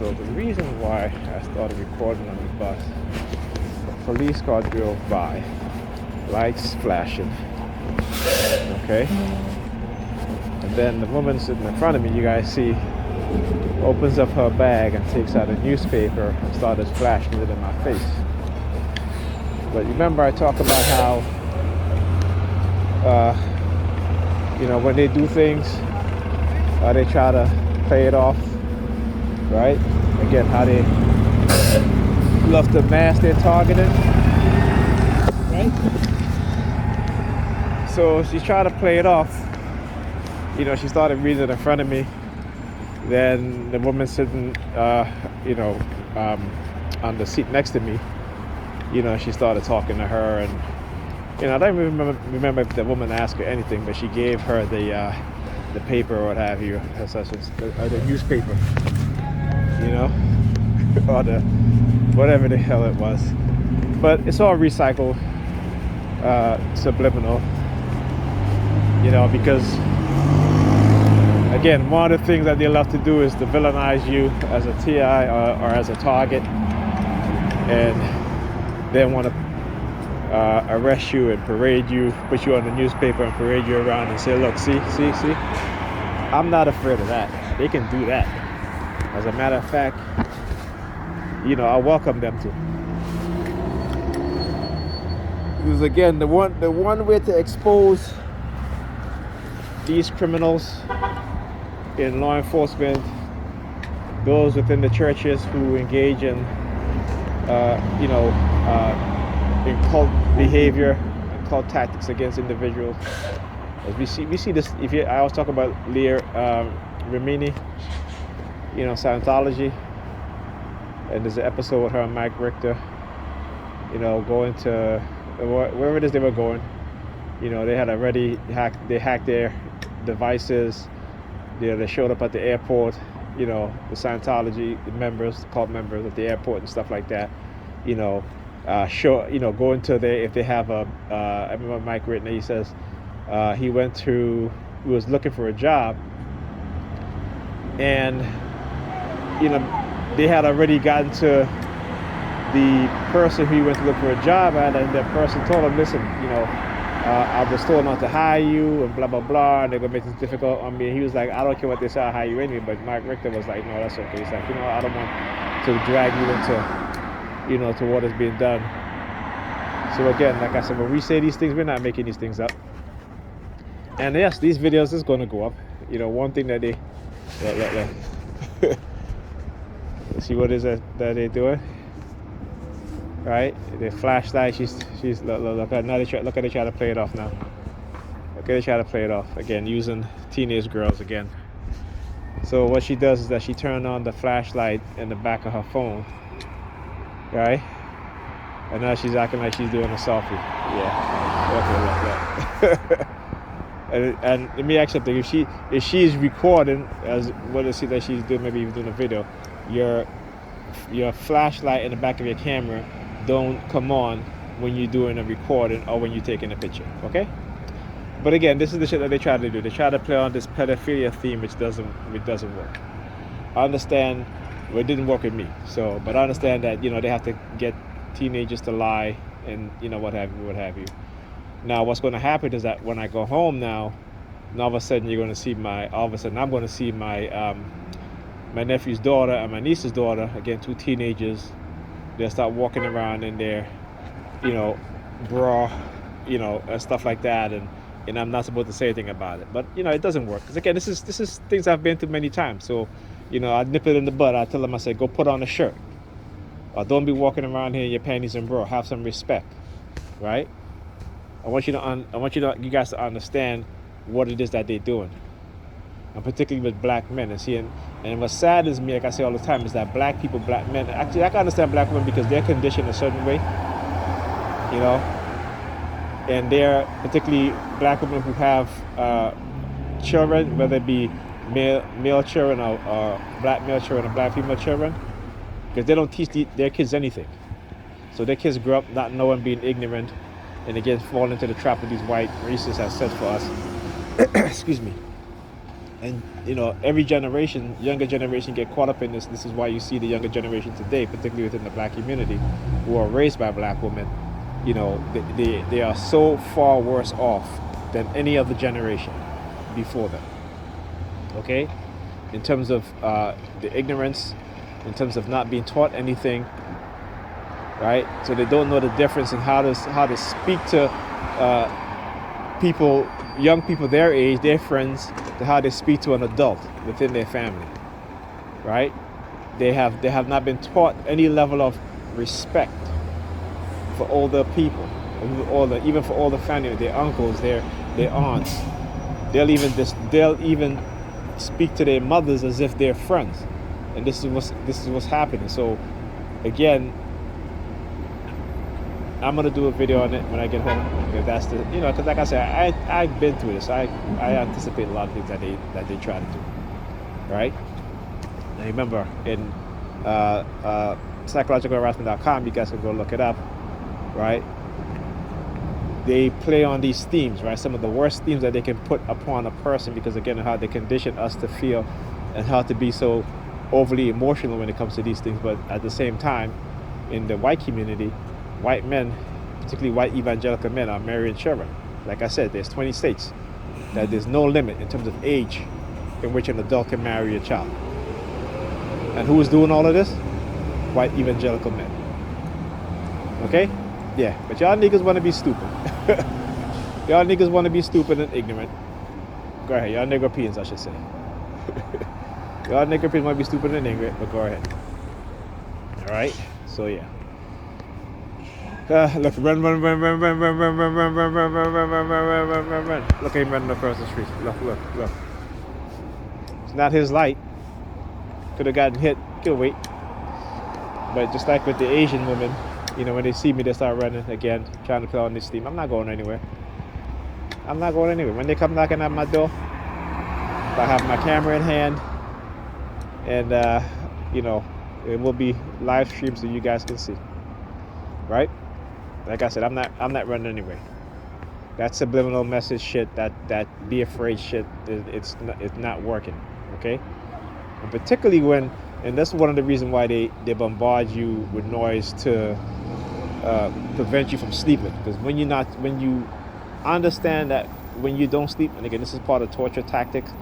So the reason why I started recording on the bus, a police car drove by, lights flashing, okay? And then the woman sitting in front of me, you guys see, opens up her bag and takes out a newspaper and started flashing it in my face. But remember I talked about how, when they do things, they try to play it off, right? Again, how they love to mask their targeting, right? So she tried to play it off. She started reading it in front of me. Then the woman sitting, on the seat next to me, she started talking to her, and I don't remember if the woman asked her anything, but she gave her the paper or what have you, or the newspaper, or the whatever the hell it was. But it's all recycled, subliminal, because again, one of the things that they love to do is to villainize you as a TI or as a target, and they want to arrest you and parade you, put you on the newspaper and parade you around and say, look, see. I'm not afraid of that. They can do that. As a matter of fact, I welcome them to. Because again, the one way to expose these criminals in law enforcement, those within the churches who engage in in cult behavior and cult tactics against individuals. As we see this. I always talk about Leah Remini, Scientology, and there's an episode with her and Mike Richter, going to wherever it is they were going. They had already hacked their devices. They showed up at the airport, the Scientology members, the cult members at the airport and stuff like that. Going to if they have I remember Mike Rittner, he says he was looking for a job, and they had already gotten to the person who he went to look for a job at, and that person told him, listen, I was told not to hire you and blah blah blah, and they're gonna make this difficult on me. He was like, I don't care what they say, I'll hire you anyway. But Mike Richter was like, no, that's okay. He's like, I don't want to drag you into to what is being done. So again, like I said, when we say these things, we're not making these things up. And yes, these videos is going to go up. One thing that they see what is it that they're doing, right? The flashlight. She's look at now. Look at they try to play it off now. Look at they try to play it off again using teenage girls again. So what she does is that she turned on the flashlight in the back of her phone, right? And now she's acting like she's doing a selfie. Yeah. Okay, look. And let me ask you something. If she's recording, as what is it that she's doing, maybe even doing a video, your flashlight in the back of your camera don't come on when you're doing a recording or when you're taking a picture, okay? But again, this is the shit that they try to do. They try to play on this pedophilia theme, which doesn't work. I understand it didn't work with me. So, but I understand that they have to get teenagers to lie and what have you. Now, what's going to happen is that when I go home now, and all of a sudden I'm going to see my my nephew's daughter and my niece's daughter, again, two teenagers. They'll start walking around in their, bra, and stuff like that, and I'm not supposed to say anything about it. But it doesn't work, because again, this is things I've been through many times. So, I nip it in the bud. I tell them, I say, go put on a shirt, or don't be walking around here in your panties and bra. Have some respect, right? I want you you guys to understand what it is that they're doing, and particularly with black men. And what saddens me, like I say all the time, is that black men. Actually, I can understand black women because they're conditioned a certain way, and they're particularly black women who have children, whether it be male children or black male children or black female children, because they don't teach their kids anything. So their kids grow up not knowing, being ignorant, and again fall into the trap of these white racists have set for us. Excuse me. And every generation, younger generation, get caught up in this. This is why you see the younger generation today, particularly within the black community, who are raised by black women. They are so far worse off than any other generation before them. Okay, in terms of the ignorance, in terms of not being taught anything, right? So they don't know the difference in how to speak to people, young people their age, their friends, to how they speak to an adult within their family, right? They have not been taught any level of respect for older people, even for older family, their uncles, their aunts. They'll even speak to their mothers as if they're friends, and this is what's happening. So again, I'm gonna do a video on it when I get home. If that's because like I said, I've been through this. I anticipate a lot of things that they try to do, right? And remember, in psychologicalharassment.com, you guys can go look it up, right? They play on these themes, right? Some of the worst themes that they can put upon a person, because again, how they condition us to feel and how to be so overly emotional when it comes to these things. But at the same time, in the white community, white men, particularly white evangelical men, are marrying children. Like I said, there's 20 states that there's no limit in terms of age in which an adult can marry a child. And who is doing all of this? White evangelical men. Okay? Yeah, but y'all niggas want to be stupid. Y'all niggas want to be stupid and ignorant. Go ahead, y'all nigger-peans, I should say. Y'all nigger-peans want to be stupid and ignorant, but go ahead. Alright? So yeah. Look, run. Look at him running across the street. Look. It's not his light. Could have gotten hit. Could wait. But just like with the Asian women, when they see me, they start running again, trying to play on this theme. I'm not going anywhere. When they come knocking at my door, I have my camera in hand, and it will be live streamed so you guys can see. Right? Like I said, I'm not running anyway. That subliminal message shit, that be afraid shit, it's not working. Okay? And particularly and that's one of the reasons why they bombard you with noise to prevent you from sleeping. Because when you understand that when you don't sleep, and again, this is part of torture tactics,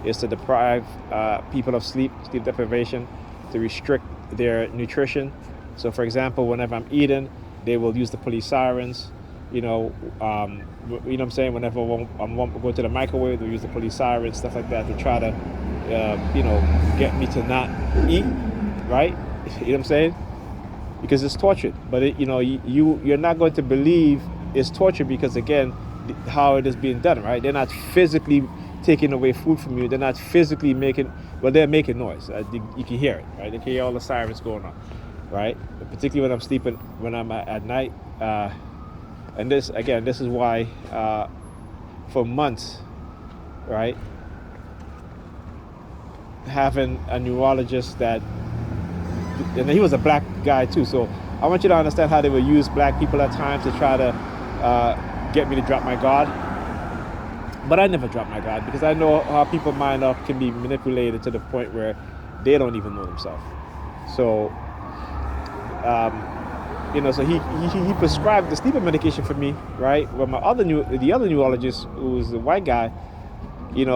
is to deprive people of sleep deprivation, to restrict their nutrition. So for example, whenever I'm eating, they will use the police sirens. What I'm saying? Whenever I'm going to the microwave, they'll use the police sirens, stuff like that, to try to get me to not eat, right? You know what I'm saying? Because it's torture. But you're not going to believe it's torture because, again, how it is being done, right? They're not physically taking away food from you. They're not physically they're making noise. You can hear it, right? You can hear all the sirens going on, right? Particularly when I'm sleeping, when I'm at night. And this is why for months, right, having a neurologist and he was a black guy too, so I want you to understand how they will use black people at times to try to get me to drop my guard. But I never drop my guard, because I know how people's mind can be manipulated to the point where they don't even know themselves. So so he prescribed the sleeping medication for me, right? Well, the other neurologist, who was the white guy, he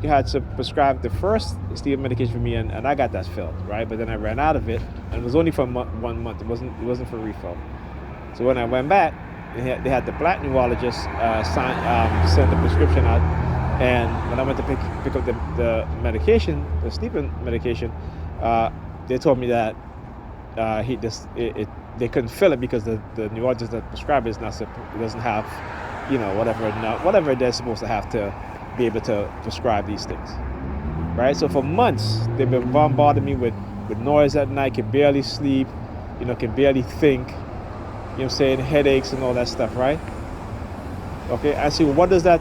had to prescribe the first sleeping medication for me, and I got that filled, right? But then I ran out of it, and it was only for 1 month. It wasn't for refill. So when I went back, they had the black neurologist send the prescription out, and when I went to pick up the medication, the sleeping medication, they told me that they couldn't fill it because the neurologist that prescribed it doesn't have, whatever they're supposed to have to be able to prescribe these things, right? So for months they've been bombarding me with noise at night, can barely sleep, can barely think, headaches and all that stuff, right? Okay, I see. What do that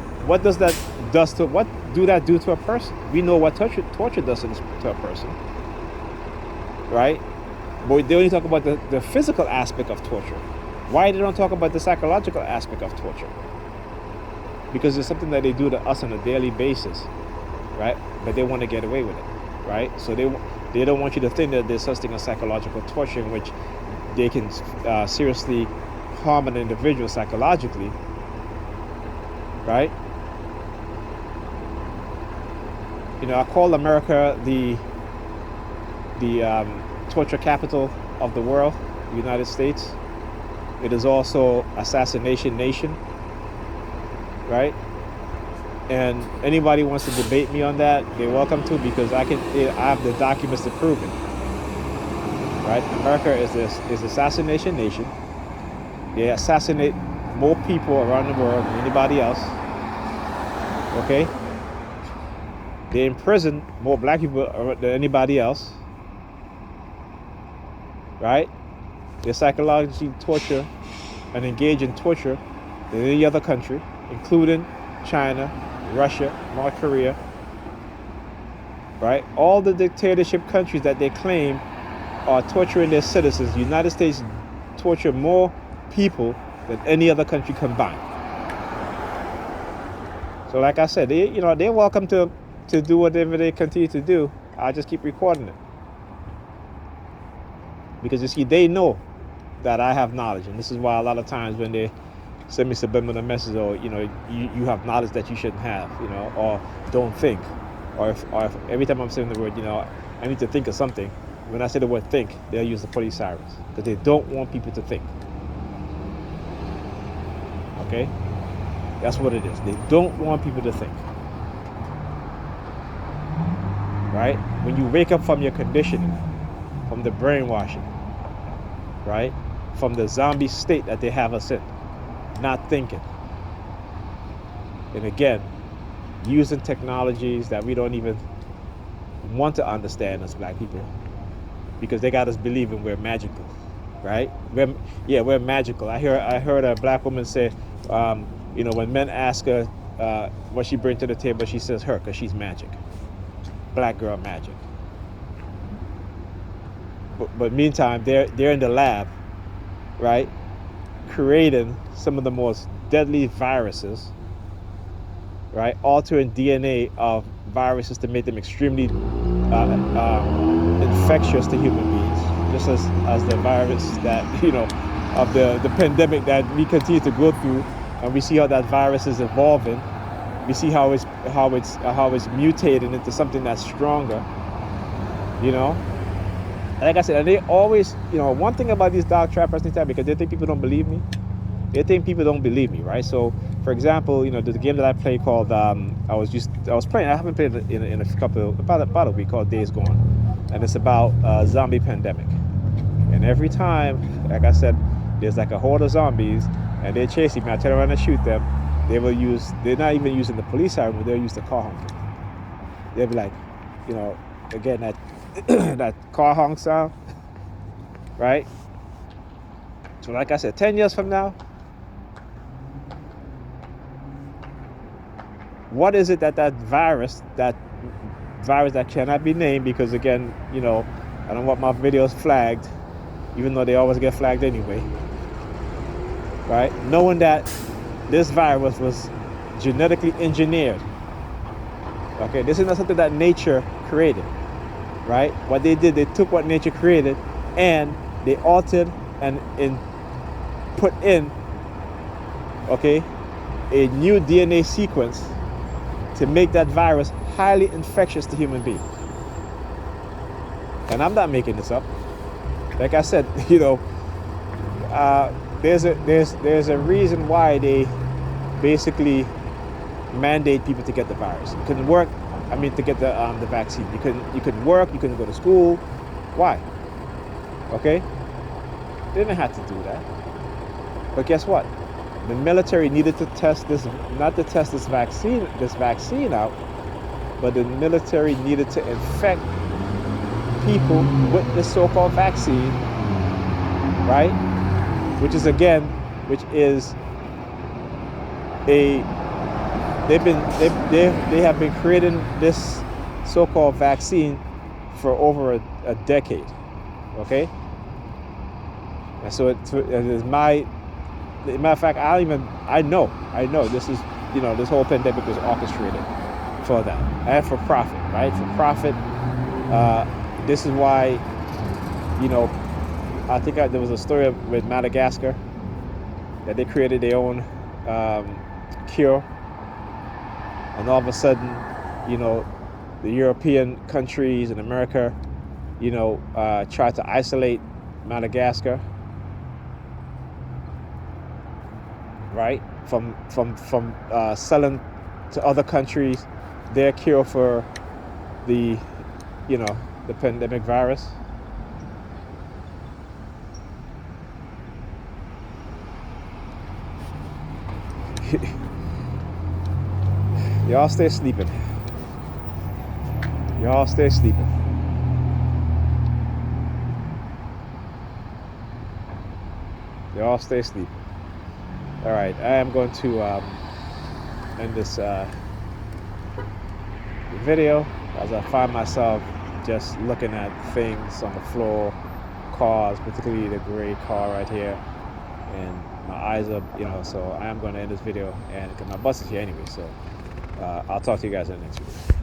do to a person? We know what torture does to a person, right? But they only talk about the physical aspect of torture. Why they don't talk about the psychological aspect of torture? Because it's something that they do to us on a daily basis, right? But they want to get away with it, right? So they don't want you to think that there's such thing as psychological torture in which they can seriously harm an individual psychologically, right? I call America the torture capital of the world, the United States. It is also assassination nation, right? And anybody wants to debate me on that, they're welcome to, because I have the documents to prove it, right? America is assassination nation. They assassinate more people around the world than anybody else, okay? They imprison more black people than anybody else, right? They psychologically torture and engage in torture than any other country, including China, Russia, North Korea, right? All the dictatorship countries that they claim are torturing their citizens. The United States torture more people than any other country combined. So like I said, they're welcome to do whatever they continue to do. I'll just keep recording it. Because you see, they know that I have knowledge, and this is why a lot of times when they send me subliminal messages, or you have knowledge that you shouldn't have, or don't think, or if every time I'm saying the word, I need to think of something. When I say the word think, they'll use the police sirens because they don't want people to think. Okay, that's what it is. They don't want people to think. Right? When you wake up from your conditioning, from the brainwashing, right? From the zombie state that they have us in, not thinking. And again, using technologies that we don't even want to understand as black people, because they got us believing we're magical, right? We're magical. I heard a black woman say, when men ask her what she brings to the table, she says her, because she's magic. Black girl magic. But meantime, they're in the lab, right, creating some of the most deadly viruses, right, altering DNA of viruses to make them extremely infectious to human beings, just as the virus that of the pandemic that we continue to go through, and we see how that virus is evolving. We see how it's mutating into something that's stronger, Like I said, and they always, one thing about these dog trappers, because they think people don't believe me. They think people don't believe me, right? So, for example, the game that I play called, I was playing. I haven't played it in about a week, called Days Gone, and it's about zombie pandemic. And every time, like I said, there's like a horde of zombies, and they're chasing me. I turn around and shoot them. They're not even using the police siren, but they'll use the car honking. They'll be like, again, that car honk sound, right? So like I said, 10 years from now, what is it that virus that cannot be named, because again, I don't want my videos flagged, even though they always get flagged anyway, right? Knowing that this virus was genetically engineered. Okay, this is not something that nature created, right? What they did, they took what nature created and they altered and put in, okay, a new DNA sequence to make that virus highly infectious to human beings. And I'm not making this up. Like I said, there's a reason why they basically mandate people to get the virus. You couldn't work. To get the vaccine. You couldn't work. You couldn't go to school. Why? Okay. They didn't have to do that. But guess what? The military needed to test this, not to test this vaccine out, but the military needed to infect people with the so-called vaccine, right? Which is they have been creating this so-called vaccine for over a decade, okay? And so it is matter of fact, I know this is, this whole pandemic was orchestrated for that, and for profit, right? For profit. This is why, I think there was a story with Madagascar that they created their own cure, and all of a sudden, the European countries and America, try to isolate Madagascar, right? From selling to other countries their cure for the pandemic virus. Y'all stay sleeping. Y'all stay sleeping. Y'all stay sleeping. All right, I am going to end this video as I find myself just looking at things on the floor, cars, particularly the gray car right here, and my eyes are, so I am going to end this video, and because my bus is here anyway, so I'll talk to you guys in the next video.